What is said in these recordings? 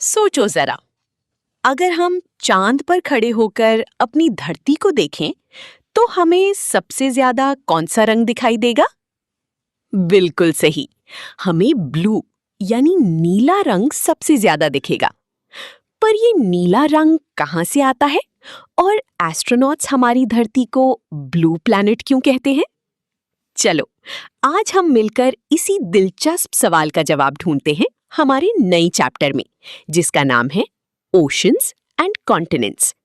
सोचो जरा, अगर हम चांद पर खड़े होकर अपनी धरती को देखें, तो हमें सबसे ज्यादा कौन सा रंग दिखाई देगा? बिल्कुल सही, हमें ब्लू यानी नीला रंग सबसे ज्यादा दिखेगा। पर ये नीला रंग कहाँ से आता है? और एस्ट्रोनॉट्स हमारी धरती को ब्लू प्लैनेट क्यों कहते हैं? चलो, आज हम मिलकर इसी दिलचस्प सवाल का जवाब ढूंढते हैं हमारे नई चैप्टर में, जिसका नाम है ओशंस एंड कॉन्टिनेंट्स।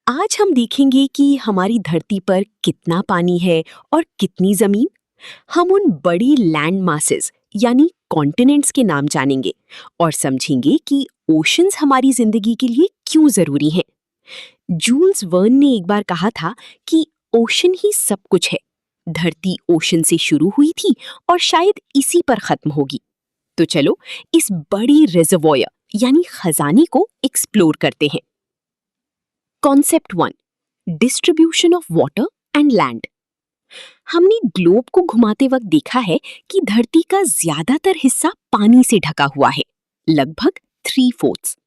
आज हम देखेंगे कि हमारी धरती पर कितना पानी है और कितनी जमीन। हम उन बड़ी लैंड मासेस यानी कॉन्टिनेंट्स के नाम जानेंगे और समझेंगे कि ओशंस हमारी जिंदगी के लिए क्यों जरूरी हैं। जूल्स वर्न ने एक बार कहा था कि ओशन ही सब कुछ है। धरती ओशन से शुरू हुई थी और शायद इसी पर खत्म होगी। तो चलो इस बड़ी रिजर्वॉयर यानी खजाने को एक्सप्लोर करते हैं। Concept 1, distribution of water and land. हमने ग्लोब को घुमाते वक्त देखा है कि धरती का ज्यादातर हिस्सा पानी से ढका हुआ है, लगभग 3/4।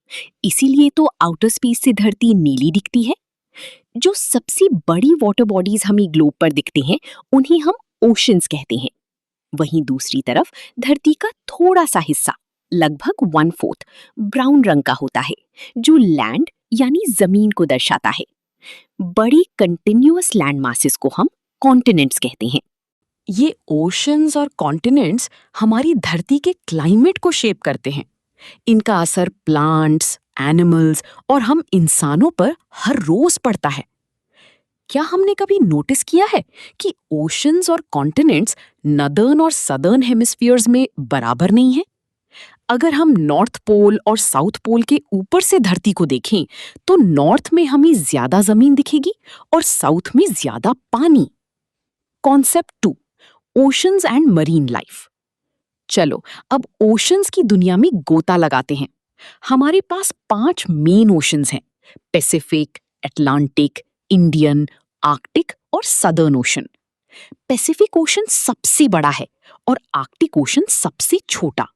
इसीलिए तो आउटर स्पेस से धरती नीली दिखती है। जो सबसे बड़ी वाटर बॉडीज हमें ग्लोब पर दिखते हैं, उन्हें हम ओशंस कहते हैं। वहीं दूसरी तरफ धरती का थोड़ा सा हिस्सा, लगभग 1/4, ब्राउन रंग का होता है, जो लैंड यानी जमीन को दर्शाता है। बड़े कंटिन्यूअस लैंड मासेस को हम कॉन्टिनेंट्स कहते हैं। ये ओशंस और कॉन्टिनेंट्स हमारी धरती के क्लाइमेट को शेप करते हैं। इनका असर प्लांट्स, एनिमल्स और हम इंसानों पर हर रोज पड़ता है। क्या हमने कभी नोटिस किया है कि ओशंस और कॉन्टिनेंट्स नदर्न और सदर्न हेमिस्फीयर्स में बराबर नहीं हैं? अगर हम नॉर्थ पोल और साउथ पोल के ऊपर से धरती को देखें, तो नॉर्थ में हमें ज्यादा जमीन दिखेगी और साउथ में ज्यादा पानी। Concept 2, oceans and marine life. चलो अब ओशंस की दुनिया में गोता लगाते हैं। हमारे पास 5 मेन ओशंस हैं: पैसिफिक, अटलांटिक, इंडियन, आर्कटिक और सदर्न ओशन। पैसिफिक ओशन सबसे बड़ा है और आर्कटिक ओशन सबसे छोटा।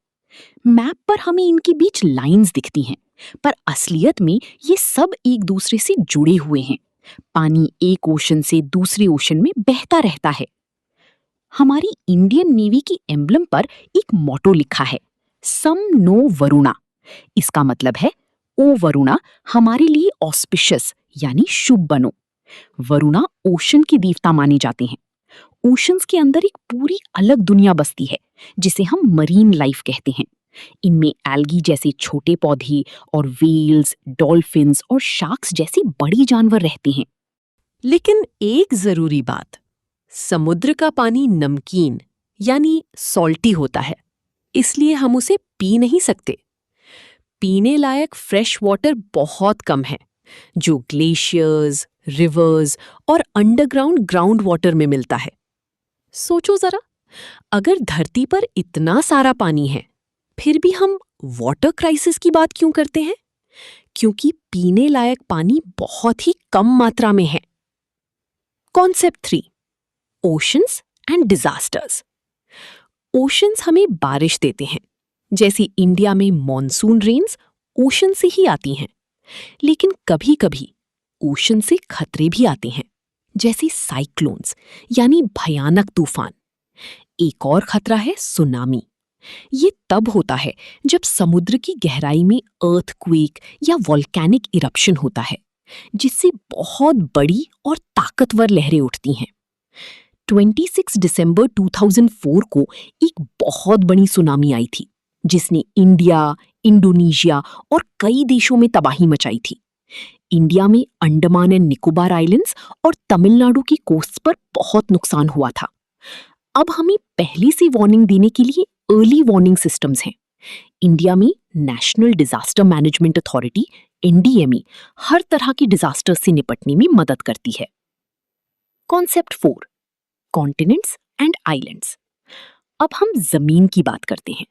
मैप पर हमें इनके बीच लाइंस दिखती हैं, पर असलियत में ये सब एक दूसरे से जुड़े हुए हैं। पानी एक ओशन से दूसरे ओशन में बहता रहता है। हमारी इंडियन नेवी की एम्बलम पर एक मोटो लिखा है, सम नो वरुणा। इसका मतलब है ओ वरुणा, हमारे लिए ऑस्पिशियस यानी शुभ बनो। वरुणा ओशन के देवता माने जाते हैं। ओशंस के अंदर एक पूरी अलग दुनिया बसती है, जिसे हम मरीन लाइफ कहते हैं। इनमें एल्गी जैसे छोटे पौधे और वेल्स, डॉल्फिन्स और शार्क्स जैसे बड़े जानवर रहते हैं। लेकिन एक जरूरी बात, समुद्र का पानी नमकीन यानी सॉल्टी होता है, इसलिए हम उसे पी नहीं सकते। पीने लायक फ्रेश वाटर बहुत कम है, जो ग्लेशियर्स, रिवर्स और अंडरग्राउंड ग्राउंड वाटर में मिलता है। सोचो जरा, अगर धरती पर इतना सारा पानी है, फिर भी हम वाटर क्राइसिस की बात क्यों करते हैं? क्योंकि पीने लायक पानी बहुत ही कम मात्रा में है। Concept 3, oceans and disasters. Oceans हमें बारिश देते हैं, जैसे इंडिया में मॉनसून रेन्स ओशन से ही आती हैं। लेकिन कभी-कभी ओशन से खतरे भी आते हैं, जैसे साइक्लोन्स यानी भयानक तूफान। एक और खतरा है सुनामी। ये तब होता है जब समुद्र की गहराई में अर्थक्वेक या वोल्केनिक इरप्शन होता है, जिससे बहुत बड़ी और ताकतवर लहरें उठती हैं। 26 दिसंबर 2004 को एक बहुत बड़ी सुनामी आई थी, जिसने इंडिया, इंडोनेशिया और कई देशों में तबाही मचाई थी। इंडिया में अंडमान एंड निकोबार आइलैंड्स और तमिलनाडु की कोस्ट पर बहुत नुकसान हुआ था। अब हमें पहले से वार्निंग देने के लिए अर्ली वार्निंग सिस्टम्स हैं। इंडिया में national disaster management authority NDMA हर तरह के डिजास्टर से निपटने में मदद करती है। Concept 4, continents and islands. अब हम जमीन की बात करते हैं।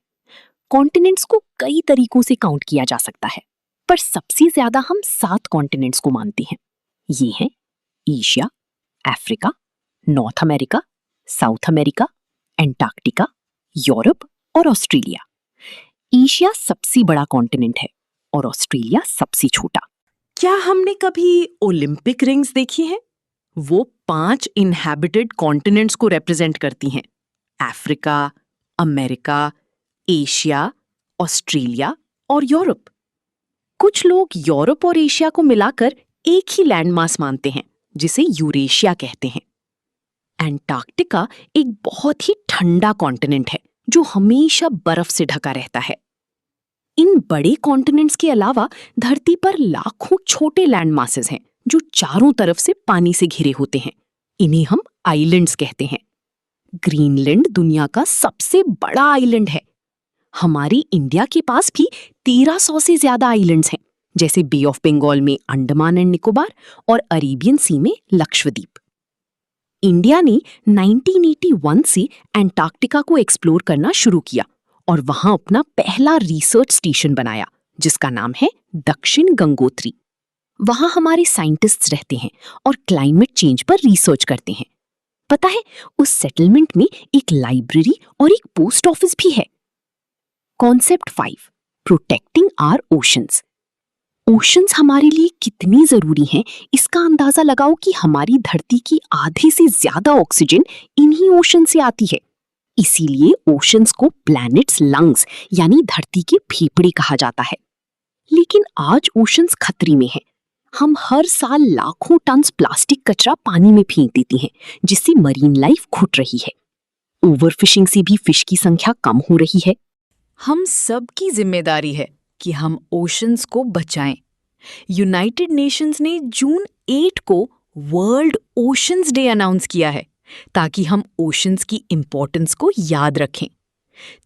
कॉन्टिनेंट्स को कई तरीकों से काउंट किया जा सकता है, पर सबसे ज्यादा हम 7 कॉन्टिनेंट्स को मानते हैं। ये हैं Asia, Africa, north America, south America, Antarctica, Europe और ऑस्ट्रेलिया। एशिया सबसे बड़ा कॉन्टिनेंट है और ऑस्ट्रेलिया सबसे छोटा। क्या हमने कभी ओलंपिक रिंग्स देखी हैं? वो 5 इनहैबिटेड कॉन्टिनेंट्स को रिप्रेजेंट करती हैं। अफ्रीका, अमेरिका, एशिया, ऑस्ट्रेलिया और यूरोप। कुछ लोग यूरोप और एशिया को मिलाकर एक ही लैंडमास मानते हैं, जिसे यूरेशिया कहते हैं। एंटार्क्टिका एक बहुत ही ठंडा कॉन्टिनेंट है जो हमेशा बर्फ से ढका रहता है। इन बड़े कॉन्टिनेंट्स के अलावा धरती पर लाखों छोटे लैंड मासेस हैं जो चारों तरफ से पानी से घिरे होते हैं। इन्हें हम आइलैंड्स कहते हैं। ग्रीनलैंड दुनिया का सबसे बड़ा आइलैंड है। हमारी इंडिया के पास भी 1300 से ज्यादा आइलैंड्स हैं, जैसे बे ऑफ बंगाल में अंडमान एंड निकोबार और अरेबियन सी में लक्षद्वीप। इंडिया ने 1981 से एंटार्क्टिका को एक्सप्लोर करना शुरू किया और वहां अपना पहला रिसर्च स्टेशन बनाया, जिसका नाम है दक्षिण गंगोत्री। वहां हमारे साइंटिस्ट्स रहते हैं और क्लाइमेट चेंज पर रिसर्च करते हैं। पता है, उस सेटलमेंट में एक लाइब्रेरी और एक पोस्ट ऑफिस भी है। Concept 5, protecting our oceans. Oceans हमारे लिए कितनी जरूरी हैं, इसका अंदाजा लगाओ कि हमारी धरती की आधे से ज्यादा ऑक्सीजन इन्हीं ओशन से आती है। इसीलिए ओशंस को प्लैनेट्स लंग्स यानी धरती के फेफड़े कहा जाता है। लेकिन आज ओशंस खतरे में हैं। हम हर साल लाखों टन प्लास्टिक कचरा पानी में फेंक देती हैं, जिससे मरीन लाइफ घुट रही है। ओवरफिशिंग से भी फिश की संख्या कम हो रही है। हम सब की जिम्मेदारी है कि हम ओशंस को बचाएं। यूनाइटेड नेशंस ने जून 8 को वर्ल्ड ओशंस डे अनाउंस किया है, ताकि हम ओशंस की इंपॉर्टेंस को याद रखें।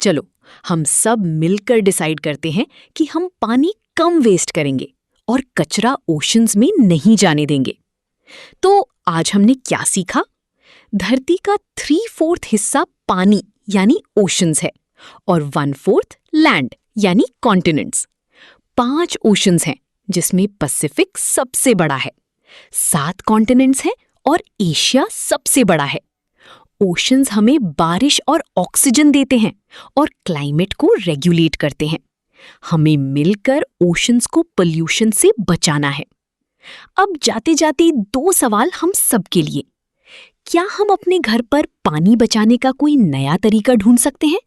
चलो, हम सब मिलकर डिसाइड करते हैं कि हम पानी कम वेस्ट करेंगे और कचरा ओशंस में नहीं जाने देंगे। तो आज हमने क्या सीखा? धरती का 3/4 हिस्सा पानी यानी ओशंस है और 1/4 लैंड यानी कॉन्टिनेंट्स। 5 ओशंस हैं, जिसमें पैसिफिक सबसे बड़ा है। 7 कॉन्टिनेंट्स हैं और एशिया सबसे बड़ा है। ओशंस हमें बारिश और ऑक्सीजन देते हैं और क्लाइमेट को रेगुलेट करते हैं। हमें मिलकर ओशंस को पोल्यूशन से बचाना है। अब जाते जाते 2 सवाल हम सबके लिए। क्या हम अपने घर पर पानी बचाने का कोई नया तरीका ढूंढ सकते हैं?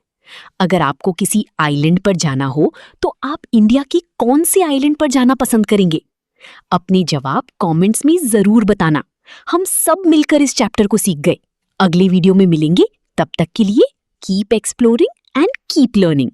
अगर आपको किसी आइलैंड पर जाना हो, तो आप इंडिया की कौन से आइलैंड पर जाना पसंद करेंगे? अपने जवाब कमेंट्स में जरूर बताना। हम सब मिलकर इस चैप्टर को सीख गए। अगले वीडियो में मिलेंगे। तब तक के लिए keep exploring and keep learning.